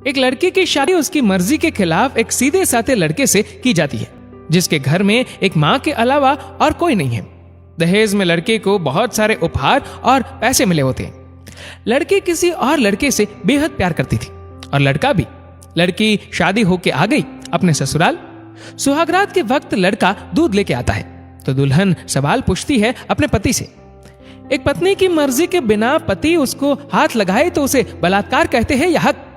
एक लड़की की शादी उसकी मर्जी के खिलाफ एक सीधे साधे लड़के से की जाती है, जिसके घर में एक माँ के अलावा और कोई नहीं है। दहेज में लड़के को बहुत सारे उपहार और पैसे मिले होते हैं। लड़की किसी और लड़के से बेहद प्यार करती थी और लड़का भी। लड़की शादी होके आ गई अपने ससुराल। सुहागरात के वक्त लड़का दूध लेके आता है तो दुल्हन सवाल पूछती है अपने पति से। एक पत्नी की मर्जी के बिना पति उसको हाथ लगाए तो उसे बलात्कार कहते हैं या हक?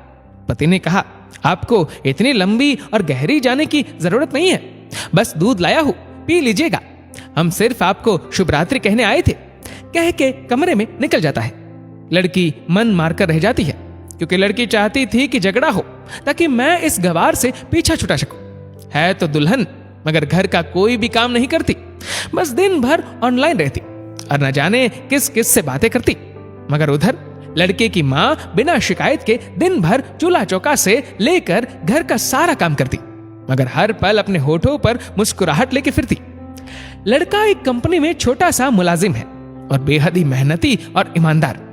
पति ने कहा, आपको इतनी लंबी और गहरी जाने की जरूरत नहीं है, बस दूध लाया हूं, पी लीजिएगा। हम सिर्फ आपको शुभ रात्रि कहने आए थे, कह के कमरे में निकल जाता है। लड़की मन मारकर रह जाती है क्योंकि लड़की चाहती थी कि झगड़ा हो ताकि मैं इस गवार से पीछा छुटा सकूं। है तो दुल्हन, मगर घर का कोई भी काम नहीं करती, बस दिन भर ऑनलाइन रहती और न जाने किस किस से बातें करती। मगर उधर लड़के की माँ बिना शिकायत के दिन भर चूल्हा चौका से लेकर घर का सारा काम करती, मगर हर पल अपने होठों पर मुस्कुराहट लेके फिरती। लड़का एक कंपनी में छोटा सा मुलाजिम है और बेहद ही मेहनती और ईमानदार।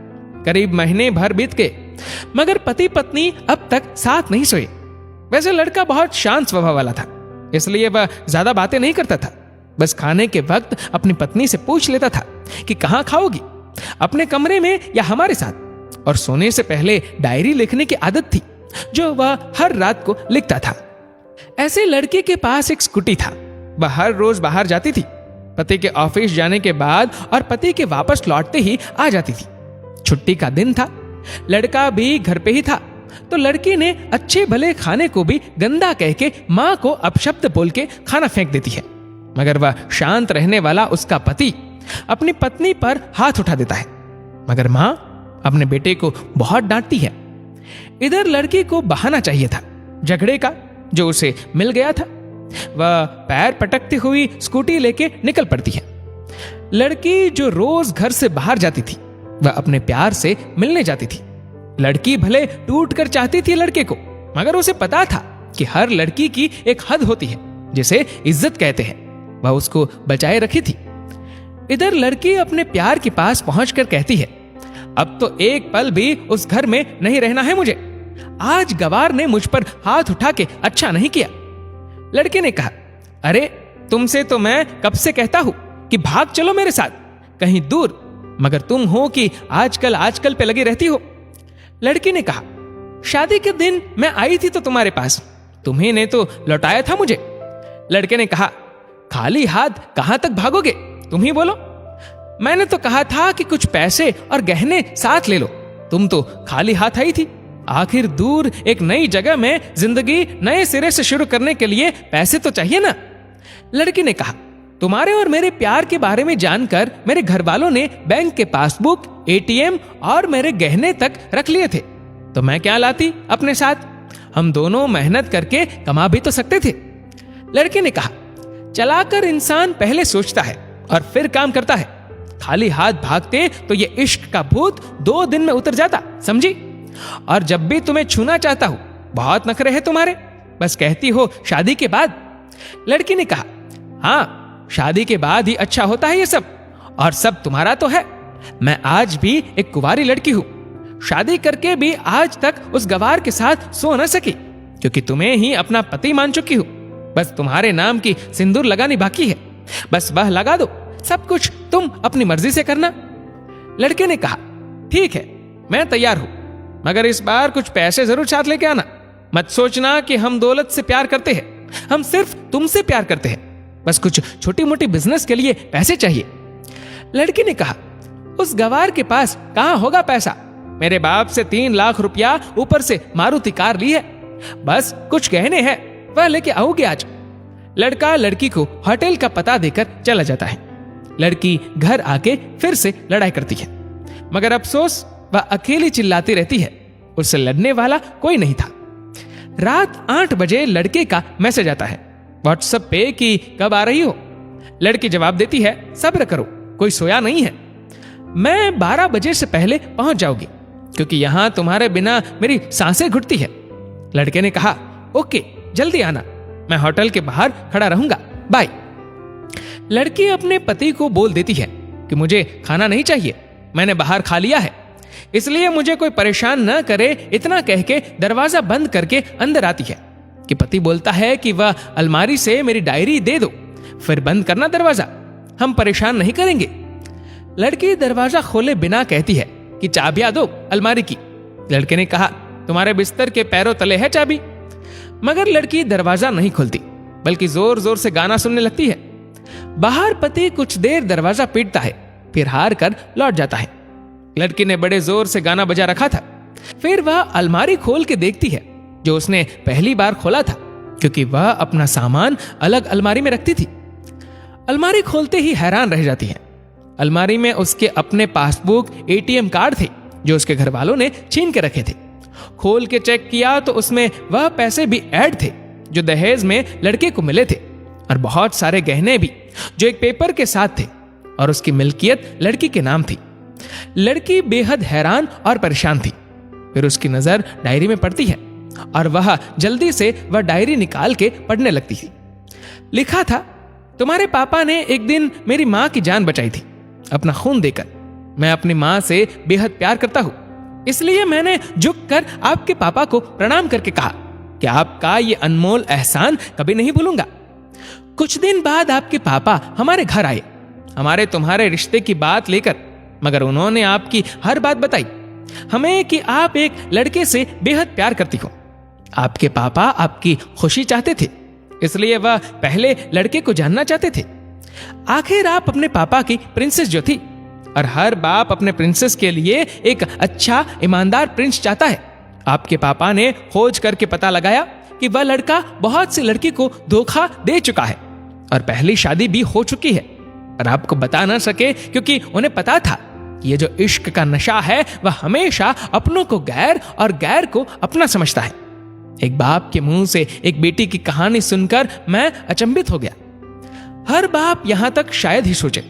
करीब महीने भर बीत गए मगर पति पत्नी अब तक साथ नहीं सोए। वैसे लड़का बहुत शांत स्वभाव वाला था, इसलिए वह ज्यादा बातें नहीं करता था। बस खाने के वक्त अपनी पत्नी से पूछ लेता था कि कहाँ खाओगी, अपने कमरे में या हमारे साथ। और सोने से पहले डायरी लिखने की आदत थी जो वह हर रात को लिखता था। ऐसे लड़के के पास एक स्कूटी था। वह हर रोज बाहर जाती थी, पति के ऑफिस जाने के बाद और पति के वापस लौटते ही आ जाती थी। छुट्टी का दिन था, लड़का भी घर पे ही था, तो लड़की ने अच्छे भले खाने को भी गंदा कह के माँ को अपशब्द बोल के खाना फेंक देती है। मगर वह शांत रहने वाला उसका पति अपनी पत्नी पर हाथ उठा देता है, मगर माँ अपने बेटे को बहुत डांटती है। इधर लड़की को बहाना चाहिए था झगड़े का जो उसे मिल गया था। वह पैर पटकती हुई स्कूटी लेके निकल पड़ती है। लड़की जो रोज घर से बाहर जाती थी वह अपने प्यार से मिलने जाती थी। लड़की भले टूट कर चाहती थी लड़के को, मगर उसे पता था कि हर लड़की की एक हद होती है जिसे इज्जत कहते हैं। वह उसको बचाए रखी थी। इधर लड़की अपने प्यार के पास पहुंचकर कहती है, अब तो एक पल भी उस घर में नहीं रहना है मुझे। आज गवार ने मुझ पर हाथ उठा के अच्छा नहीं किया। लड़के ने कहा, अरे तुमसे तो मैं कब से कहता हूं कि भाग चलो मेरे साथ कहीं दूर, मगर तुम हो कि आजकल पे लगी रहती हो। लड़की ने कहा, शादी के दिन मैं आई थी तो तुम्हारे पास, तुम्ही ने तो लौटाया था मुझे। लड़के ने कहा, खाली हाथ कहां तक भागोगे, तुम ही बोलो। मैंने तो कहा था कि कुछ पैसे और गहने साथ ले लो, तुम तो खाली हाथ आई थी। आखिर दूर एक नई जगह में जिंदगी नए सिरे से शुरू करने के लिए पैसे तो चाहिए ना। लड़की ने कहा, तुम्हारे और मेरे प्यार के बारे में जानकर मेरे घर वालों ने बैंक के पासबुक, एटीएम और मेरे गहने तक रख लिए थे, तो मैं क्या लाती अपने साथ? हम दोनों मेहनत करके कमा भी तो सकते थे। लड़के ने कहा, चलाकर इंसान पहले सोचता है और फिर काम करता है। खाली हाथ भागते तो ये इश्क का भूत 2 दिन में उतर जाता, समझी? और जब भी तुम्हें छूना चाहता हूं, बहुत नखरे हैं तुम्हारे, बस कहती हो शादी के बाद। लड़की ने कहा, हाँ शादी के बाद ही अच्छा होता है ये सब, और सब तुम्हारा तो है। मैं आज भी एक कुंवारी लड़की हूं, शादी करके भी आज तक उस गवार के साथ सो न सकी क्योंकि तुम्हें ही अपना पति मान चुकी हूं। बस तुम्हारे नाम की सिंदूर लगानी बाकी है, बस वह लगा दो, सब कुछ तुम अपनी मर्जी से करना। लड़के ने कहा, ठीक है मैं तैयार हूं, मगर इस बार कुछ पैसे जरूर साथ लेके आना। मत सोचना कि हम दौलत से प्यार करते हैं, हम सिर्फ तुमसे प्यार करते हैं, बस कुछ छोटी मोटी बिजनेस के लिए पैसे चाहिए। लड़की ने कहा, उस गवार के पास कहां होगा पैसा? मेरे बाप से 3 लाख रुपया ऊपर से मारुति कार ली है, बस कुछ गहने हैं, वह लेके आओगे आज। लड़का लड़की को होटल का पता देकर चला जाता है। लड़की घर आके फिर से लड़ाई करती है, मगर अफसोस वह अकेली चिल्लाती रहती है, उससे लड़ने वाला कोई नहीं था। रात 8 बजे लड़के का मैसेज आता है व्हाट्सएप पे कि कब आ रही हो। लड़की जवाब देती है, सब्र करो, कोई सोया नहीं है, मैं 12 बजे से पहले पहुंच जाऊंगी क्योंकि यहां तुम्हारे बिना मेरी सांसें घुटती है। लड़के ने कहा, ओके जल्दी आना, मैं होटल के बाहर खड़ा रहूंगा, बाय। लड़की अपने पति को बोल देती है कि मुझे खाना नहीं चाहिए, मैंने बाहर खा लिया है। इसलिए मुझे कोई परेशान न करे, इतना कह के दरवाजा बंद करके अंदर आती है कि पति बोलता है कि वह अलमारी से मेरी डायरी दे दो, फिर बंद करना दरवाजा, हम परेशान नहीं करेंगे। लड़की दरवाजा खोले बिना कहती है कि चाबियां दो अलमारी की। लड़के ने कहा, तुम्हारे बिस्तर के पैरों तले है चाबी। मगर लड़की दरवाजा नहीं खोलती, बल्कि जोर जोर से गाना सुनने लगती है। बाहर पति कुछ देर दरवाजा पीटता है, फिर हार कर लौट जाता है। लड़की ने बड़े जोर से गाना बजा रखा था। फिर वह अलमारी खोल के देखती है, जो उसने पहली बार खोला था, क्योंकि वह अपना सामान अलग अलमारी में रखती थी। अलमारी खोलते ही हैरान रह जाती है। अलमारी में उसके अपने पासबुक, एटीएम कार्ड थे जो उसके घर वालों ने छीन के रखे थे। खोल के चेक किया तो उसमें वह पैसे भी ऐड थे जो दहेज में लड़के को मिले थे, और बहुत सारे गहने भी जो एक पेपर के साथ थे, और उसकी मिल्कियत लड़की के नाम थी। लड़की बेहद हैरान और परेशान थी। फिर उसकी नजर डायरी में पड़ती है और वह जल्दी से वह डायरी निकाल के पढ़ने लगती है। लिखा था, तुम्हारे पापा ने एक दिन मेरी मां की जान बचाई थी अपना खून देकर। मैं अपनी मां से बेहद प्यार करता हूं, इसलिए मैंने झुककर आपके पापा को प्रणाम करके कहा कि आपका ये अनमोल एहसान कभी नहीं भूलूंगा। कुछ दिन बाद आपके पापा हमारे घर आए, हमारे तुम्हारे रिश्ते की बात लेकर, मगर उन्होंने आपकी हर बात बताई हमें कि आप एक लड़के से बेहद प्यार करती हो। आपके पापा आपकी खुशी चाहते थे, इसलिए वह पहले लड़के को जानना चाहते थे। आखिर आप अपने पापा की प्रिंसेस जो थी, और हर बाप अपने प्रिंसेस के लिए एक अच्छा ईमानदार प्रिंस चाहता है। आपके पापा ने खोज करके पता लगाया कि वह लड़का बहुत सी लड़की को धोखा दे चुका है और पहली शादी भी हो चुकी है, और आपको बता ना सके क्योंकि उन्हें पता था कि ये जो इश्क का नशा है वह हमेशा अपनों को गैर और गैर को अपना समझता है। एक बाप के मुंह से एक बेटी की कहानी सुनकर मैं अचंभित हो गया। हर बाप यहां तक शायद ही सोचे।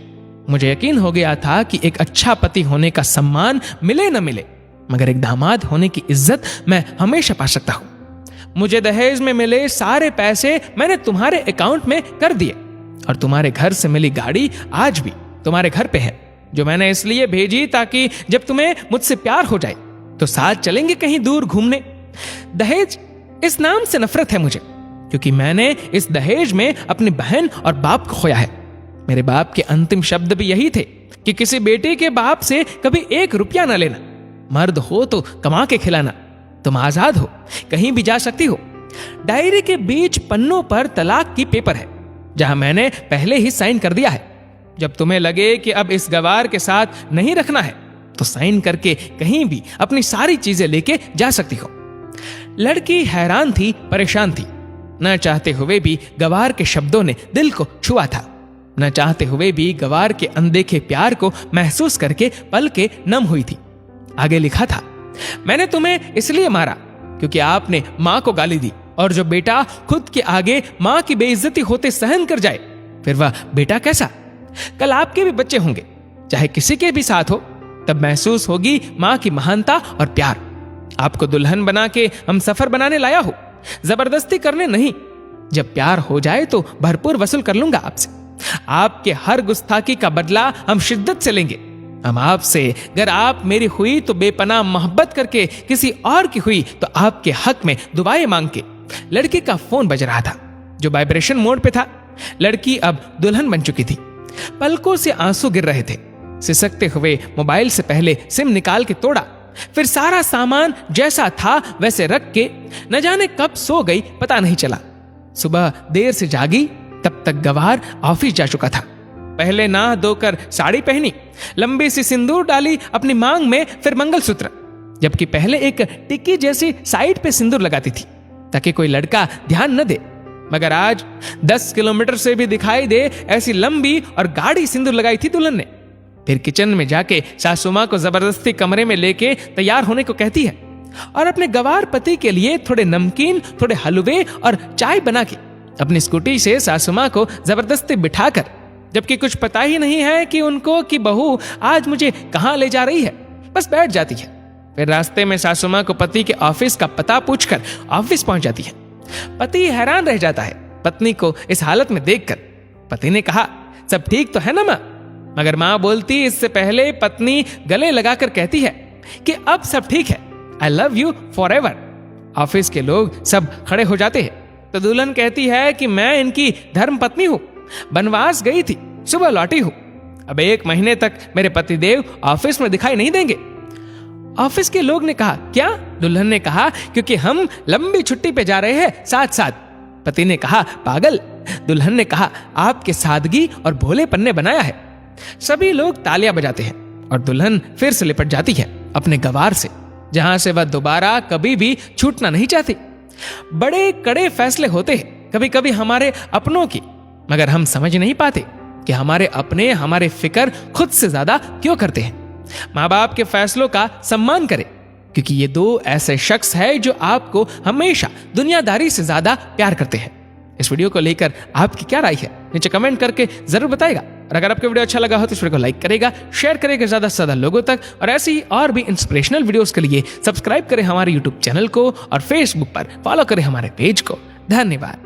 मुझे यकीन हो गया था कि एक अच्छा पति होने का सम्मान मिले न मिले, मगर एक दामाद होने की इज्जत मैं हमेशा पा सकता हूं। मुझे दहेज में मिले सारे पैसे मैंने तुम्हारे अकाउंट में कर दिए, और तुम्हारे घर से मिली गाड़ी आज भी तुम्हारे घर पे है, जो मैंने इसलिए भेजी ताकि जब तुम्हें मुझसे प्यार हो जाए तो साथ चलेंगे कहीं दूर घूमने। दहेज, इस नाम से नफरत है मुझे, क्योंकि मैंने इस दहेज में अपनी बहन और बाप को खोया है। मेरे बाप के अंतिम शब्द भी यही थे कि किसी बेटे के बाप से कभी 1 रुपया ना लेना, मर्द हो तो कमा के खिलाना, तुम आजाद हो, कहीं भी जा सकती हो। डायरी के बीच पन्नों पर तलाक की पेपर है, जहां मैंने पहले ही साइन कर दिया है। जब तुम्हें लगे कि अब इस गवार के साथ नहीं रखना है तो साइन करके कहीं भी अपनी सारी चीजें लेके जा सकती हो। लड़की हैरान थी, परेशान थी। न चाहते हुए भी गवार के शब्दों ने दिल को छुआ था। न चाहते हुए भी गवार के अनदेखे प्यार को महसूस करके पलकें नम हुई थी। आगे लिखा था, मैंने तुम्हें इसलिए मारा क्योंकि आपने मां को गाली दी, और जो बेटा खुद के आगे मां की बेइज्जती होते सहन कर जाए, फिर वह बेटा कैसा? कल आपके भी बच्चे होंगे, चाहे किसी के भी साथ हो, तब महसूस होगी मां की महानता और प्यार। आपको दुल्हन बना के हम सफर बनाने लाया हो, जबरदस्ती करने नहीं। जब प्यार हो जाए तो भरपूर वसूल कर लूंगा आपसे। आपके हर गुस्ताखी का बदला हम शिद्दत से लेंगे। हम आपसे, अगर आप मेरी हुई तो बेपनाह मोहब्बत करके, किसी और की हुई तो आपके हक में दुआएं मांग के। लड़की का फोन बज रहा था, जो वाइब्रेशन मोड पे था। लड़की अब दुल्हन बन चुकी थी। पलकों से आंसू गिर रहे थे। सिसकते हुए मोबाइल से पहले सिम निकाल के तोड़ा, फिर सारा सामान जैसा था वैसे रख के न जाने कब सो गई, पता नहीं चला। सुबह देर से जागी, तब तक गवार ऑफिस जा चुका था। पहले नहा धोकर साड़ी पहनी, लंबी सी सिंदूर डाली अपनी मांग में, फिर मंगलसूत्र, जबकि पहले एक टिक्की जैसी साइड पे सिंदूर लगाती थी ताकि कोई लड़का ध्यान न दे। मगर आज 10 किलोमीटर से भी दिखाई दे ऐसी लंबी और गाढ़ी सिंदूर लगाई थी दुल्हन ने। फिर किचन में जाके सासू मां को जबरदस्ती कमरे में लेके तैयार होने को कहती है, और अपने गवार पति के लिए थोड़े नमकीन, थोड़े हलवे और चाय बना के अपनी स्कूटी से सासू मां को जबरदस्ती बिठाकर, जबकि कुछ पता ही नहीं है कि उनको कि बहू आज मुझे कहां ले जा रही है, बस बैठ जाती है। फिर रास्ते में सासू मां को पति के ऑफिस का पता पूछकर ऑफिस पहुंच जाती है। पति हैरान रह जाता है पत्नी को इस हालत में देखकर। पति ने कहा, सब ठीक तो है ना मां? मगर मां बोलती इससे पहले पत्नी गले लगाकर कहती है, कि अब सब ठीक है, I love you for ever. Office के लोग सब खड़े हो जाते हैं तो दुल्हन कहती है कि मैं इनकी धर्म पत्नी हूं, बनवास गई थी, सुबह लौटी हूं, अब 1 महीने तक मेरे पतिदेव ऑफिस में दिखाई नहीं देंगे। ऑफिस के लोग ने कहा क्या? दुल्हन ने कहा क्योंकि हम लंबी छुट्टी पे जा रहे हैं साथ साथ। पति ने कहा पागल। दुल्हन ने कहा आपके सादगी और भोलेपन ने बनाया है। सभी लोग तालियां बजाते हैं और दुल्हन फिर से लिपट जाती है अपने गवार से, जहां से वह दोबारा कभी भी छूटना नहीं चाहती। बड़े कड़े फैसले होते हैं कभी कभी हमारे अपनों की, मगर हम समझ नहीं पाते कि हमारे अपने हमारे फिक्र खुद से ज्यादा क्यों करते हैं। माँ बाप के फैसलों का सम्मान करें, क्योंकि ये 2 ऐसे शख्स हैं जो आपको हमेशा दुनियादारी से ज्यादा प्यार करते हैं। इस वीडियो को लेकर आपकी क्या राय है नीचे कमेंट करके जरूर बताएगा। और अगर आपको वीडियो अच्छा लगा हो तो इस वीडियो को लाइक करेगा, शेयर करेगा ज्यादा से ज्यादा लोगों तक, और ऐसी और भी इंस्पिरेशनल वीडियोस के लिए सब्सक्राइब करें हमारे यूट्यूब चैनल को और फेसबुक पर फॉलो करें हमारे पेज को। धन्यवाद।